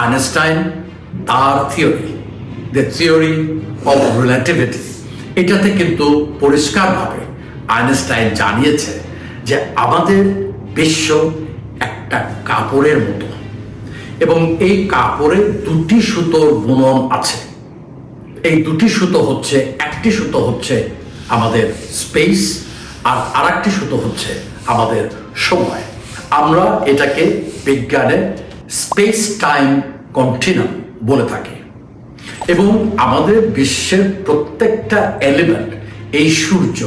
Einstein তার theory, the theory of relativity, এটাতে কিন্তু পরিষ্কারভাবে আইনস্টাইন জানিয়েছে যে আমাদের বিশ্ব একটা কাপড়ের মতো এবং এই কাপড়ে দুটি সুতোর বুনন আছে। এই দুটি সুতো হচ্ছে, একটি সুতো হচ্ছে আমাদের স্পেস আর আরেকটি সুতো হচ্ছে আমাদের সময়। আমরা এটাকে বিজ্ঞানে স্পেস টাইম কন্টিনিউম বলে থাকি এবং আমাদের বিশ্বের প্রত্যেকটা এলিমেন্ট, এই সূর্য,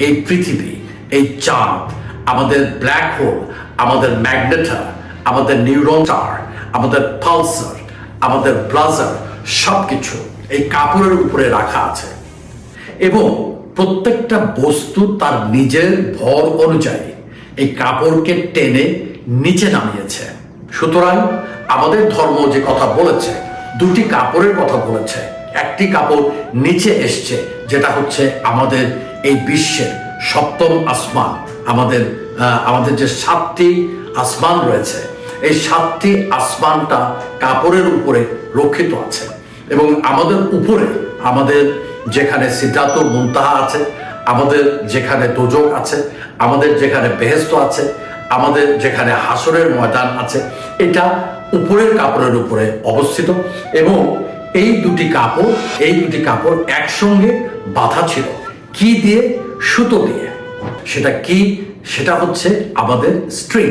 এই পৃথিবী, এই চাঁদ, আমাদের ব্ল্যাক হোল, আমাদের ম্যাগনেটার, আমাদের নিউরন স্টার, আমাদের পালসার, আমাদের ব্লাজার, সবকিছু এই কাপড়ের উপরে রাখা আছে এবং প্রত্যেকটা বস্তু তার নিজের ভর অনুযায়ী এই কাপড়কে টেনে নিচে নামিয়েছে। সুতরাং আমাদের ধর্ম যে কথা বলেছে, দুটি কাপড়ের কথা বলেছে। একটি কাপড় নিচে এসছে, যেটা হচ্ছে আমাদের এই বিশ্বের সপ্তম আসমান, আমাদের যে 7টি আসমান রয়েছে, এই 7টি আসমানটা কাপড়ের উপরে রক্ষিত আছে এবং আমাদের উপরে আমাদের যেখানে সিদরাতুল মুনতাহা আছে, আমাদের যেখানে দোজখ আছে, আমাদের যেখানে বেহেশত আছে, আমাদের যেখানে হাসরের ময়দান আছে, এটা উপরের কাপড়ের উপরে অবস্থিত এবং এই দুটি কাপড় একসঙ্গে বাঁধা ছিল। কি দিয়ে? সুতো দিয়ে। সেটা কি? সেটা হচ্ছে আমাদের স্ট্রিং।